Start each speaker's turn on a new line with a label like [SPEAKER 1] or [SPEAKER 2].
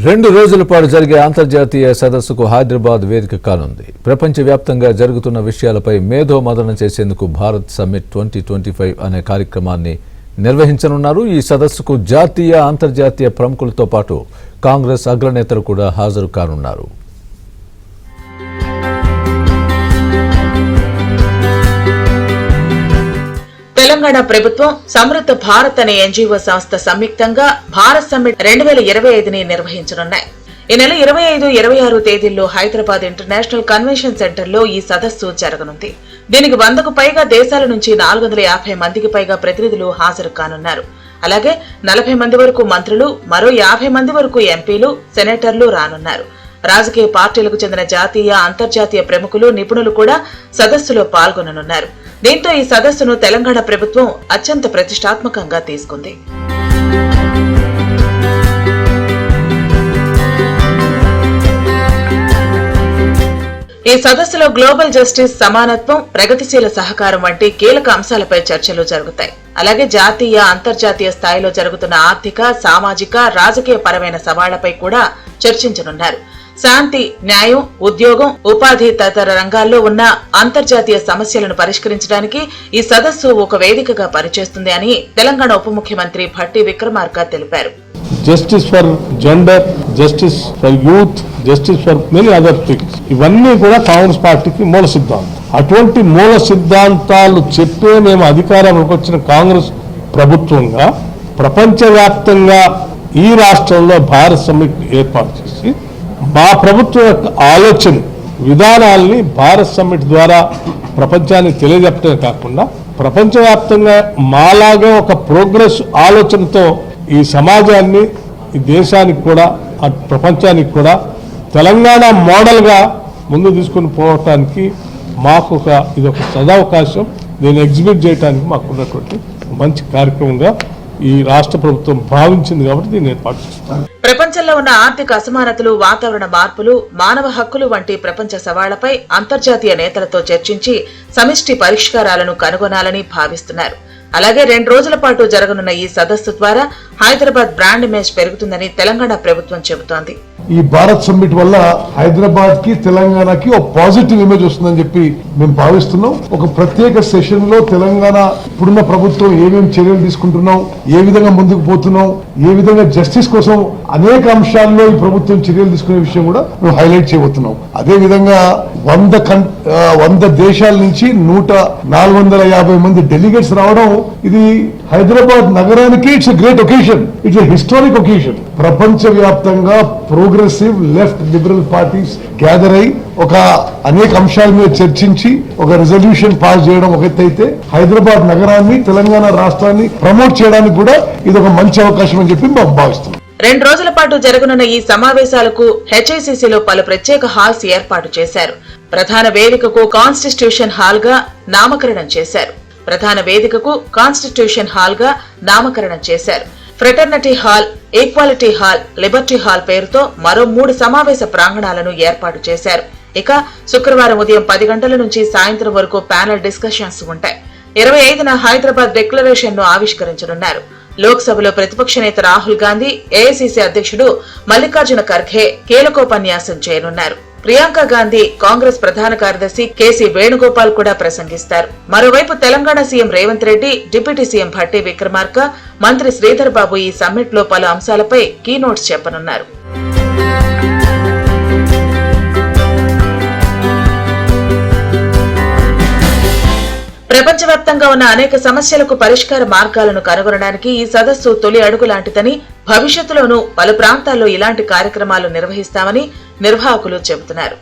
[SPEAKER 1] 2 రోజుల పాటు జరిగే అంతర్జాతీయ సదస్సుకు హైదరాబాద్ వేదిక కానుంది. ప్రపంచవ్యాప్తంగా జరుగుతున్న విషయాలపై మేధో మదనం చేసేందుకు భారత్ సమ్మిట్ 2025 అనే కార్యక్రమాన్ని నిర్వహించనున్నారు. ఈ సదస్సుకు జాతీయ, అంతర్జాతీయ ప్రముఖులతో పాటు కాంగ్రెస్ అగ్రనేతలు కూడా హాజరు కానున్నారు.
[SPEAKER 2] తెలంగాణ ప్రభుత్వం సమృద్ధ భారత్ అనే ఎన్జీఓ సంస్థ సంయుక్తంగా భారత్ సమ్మిట్ 2025ని నిర్వహించనున్నాయి. ఈ నెల 25, 26 తేదీల్లో హైదరాబాద్ ఇంటర్నేషనల్ కన్వెన్షన్ సెంటర్ లో ఈ సదస్సు జరగనుంది. దీనికి 100కు పైగా దేశాల నుంచి 450 మందికి పైగా ప్రతినిధులు హాజరు కానున్నారు. అలాగే 40 మంది వరకు మంత్రులు, మరో 50 మంది వరకు ఎంపీలు, సెనేటర్లు రానున్నారు. రాజకీయ పార్టీలకు చెందిన జాతీయ, అంతర్జాతీయ ప్రముఖులు, నిపుణులు కూడా సదస్సులో పాల్గొననున్నారు. దీంతో ఈ సదస్సును తెలంగాణ ప్రభుత్వం అత్యంత ప్రతిష్టాత్మకంగా తీసుకుంది. ఈ సదస్సులో గ్లోబల్ జస్టిస్, సమానత్వం, ప్రగతిశీల సహకారం వంటి కీలక అంశాలపై చర్చలు జరుగుతాయి. అలాగే జాతీయ, అంతర్జాతీయ స్థాయిలో జరుగుతున్న ఆర్థిక, సామాజిక, రాజకీయ పరమైన సవాళ్లపై కూడా చర్చించనున్నారు. శాంతి, న్యాయం, ఉద్యోగం, ఉపాధి తదితర రంగాల్లో ఉన్న అంతర్జాతీయ సమస్యలను పరిష్కరించడానికి ఈ సదస్సు ఒక వేదికగా పనిచేస్తుంది అని తెలంగాణ ఉప ముఖ్యమంత్రి భట్టి విక్రమార్క తెలిపారు.
[SPEAKER 3] Justice for gender, justice for youth, justice for many other things, ఇవన్నీ కూడా కాంగ్రెస్ పార్టీకి మూల సిద్ధాంతం. అటువంటి మూల సిద్ధాంతాలు చెప్పే మేము అధికారంలోకి వచ్చిన కాంగ్రెస్ ప్రభుత్వంగా ప్రపంచవ్యాప్తంగా ఈ రాష్ట్రంలో భారత్ సమ్మిట్ ఏర్పాటు చేసి మా ప్రభుత్వం యొక్క ఆలోచన విధానాల్ని భారత్ సమ్మిట్ ద్వారా ప్రపంచానికి తెలియజెప్పడమే కాకుండా ప్రపంచవ్యాప్తంగా మాలాగా ఒక ప్రోగ్రెస్ ఆలోచనతో ఈ సమాజాన్ని, ఈ దేశానికి కూడా, ప్రపంచానికి కూడా తెలంగాణ మోడల్గా ముందు తీసుకుని పోవటానికి మాకు ఇదొక సదవకాశం. దీన్ని ఎగ్జిబిట్ చేయడానికి మాకున్నటువంటి మంచి కార్యక్రమంగా ఈ రాష్ట్ర ప్రభుత్వం భావించింది కాబట్టి దీన్ని ఏర్పాటు చేస్తాం.
[SPEAKER 2] ప్రపంచంలో ఉన్న ఆర్థిక అసమానతలు, వాతావరణ మార్పులు, మానవ హక్కులు వంటి ప్రపంచ సవాళ్లపై అంతర్జాతీయ నేతలతో చర్చించి సమిష్టి పరిష్కారాలను కనుగొనాలని భావిస్తున్నారు. అలాగే 2 రోజుల పాటు జరగనున్న ఈ సదస్సు ద్వారా హైదరాబాద్ బ్రాండ్ ఇమేజ్ పెరుగుతుందని తెలంగాణ ప్రభుత్వం చెబుతోంది.
[SPEAKER 4] ఈ భారత్ సమ్మిట్ వల్ల హైదరాబాద్ కి, తెలంగాణకి ఒక పాజిటివ్ ఇమేజ్ వస్తుందని చెప్పి మేము భావిస్తున్నాం. ఒక ప్రత్యేక సెషన్ లో తెలంగాణ ఇప్పుడున్న ప్రభుత్వం ఏమేమి చర్యలు తీసుకుంటున్నాం, ఏ విధంగా ముందుకు పోతున్నాం, ఏ విధంగా జస్టిస్ కోసం అనేక అంశాల్లో ఈ ప్రభుత్వం చర్యలు తీసుకునే విషయం కూడా మేము హైలైట్ చేయబోతున్నాం. అదే విధంగా 100 దేశాల నుంచి 450 మంది డెలిగేట్స్ రావడం, ఇది హైదరాబాద్ నగరానికి it's great occasion, it's historic occasion. ప్రపంచ వ్యాప్తంగా progressive left liberal parties gather అయి అనేక అంశాల మీద చర్చించి ఒక రెజల్యూషన్ పాస్ చేయడం ఒక ఎత్తైతే, హైదరాబాద్ నగరాన్ని, తెలంగాణ రాష్ట్రాన్ని ప్రమోట్ చేయడానికి కూడా ఇది ఒక మంచి అవకాశం అని చెప్పి మేము భావిస్తున్నాం.
[SPEAKER 2] 2 రోజుల పాటు జరగనున్న ఈ సమావేశాలకు హెచ్ఐసిసిలో పలు ప్రత్యేక హాల్స్ ఏర్పాటు చేశారు. ప్రధాన వేదికకు కాన్స్టిట్యూషన్ హాల్ గా నామకరణం చేశారు. Fraternity hall, equality hall, Liberty hall పేరుతో మరో 3 సమావేశ ప్రాంగణాలను ఏర్పాటు చేశారు. ఇక శుక్రవారం ఉదయం 10 గంటల నుంచి సాయంత్రం వరకు ప్యానెల్ డిస్కషన్స్ ఉంటాయి. 25న హైదరాబాద్ డిక్లరేషన్ ను ఆవిష్కరించనున్నారు. లోక్సభలో ప్రతిపక్ష నేత రాహుల్ గాంధీ, ఏఐసిసి అధ్యక్షుడు మల్లికార్జున ఖర్గే కీలకోపన్యాసం చేయనున్నారు. ప్రియాంక గాంధీ, కాంగ్రెస్ ప్రధాన కార్యదర్శి కేసీ వేణుగోపాల్ కూడా ప్రసంగిస్తారు. మరోవైపు Telangana CM Revanth Reddy, deputy CM Bhatti Vikramarka, మంత్రి శ్రీధర్ బాబు ఈ సమ్మిట్ లో పలు అంశాలపై కీనోట్స్ చెప్పనున్నారు. ప్రపంచవ్యాప్తంగా ఉన్న అనేక సమస్యలకు పరిష్కార మార్గాలను కనుగొనడానికి ఈ సదస్సు తొలి అడుగు లాంటిదని, భవిష్యత్తులోనూ పలు ప్రాంతాల్లో ఇలాంటి కార్యక్రమాలు నిర్వహిస్తామని నిర్వాహకులు చెబుతున్నారు.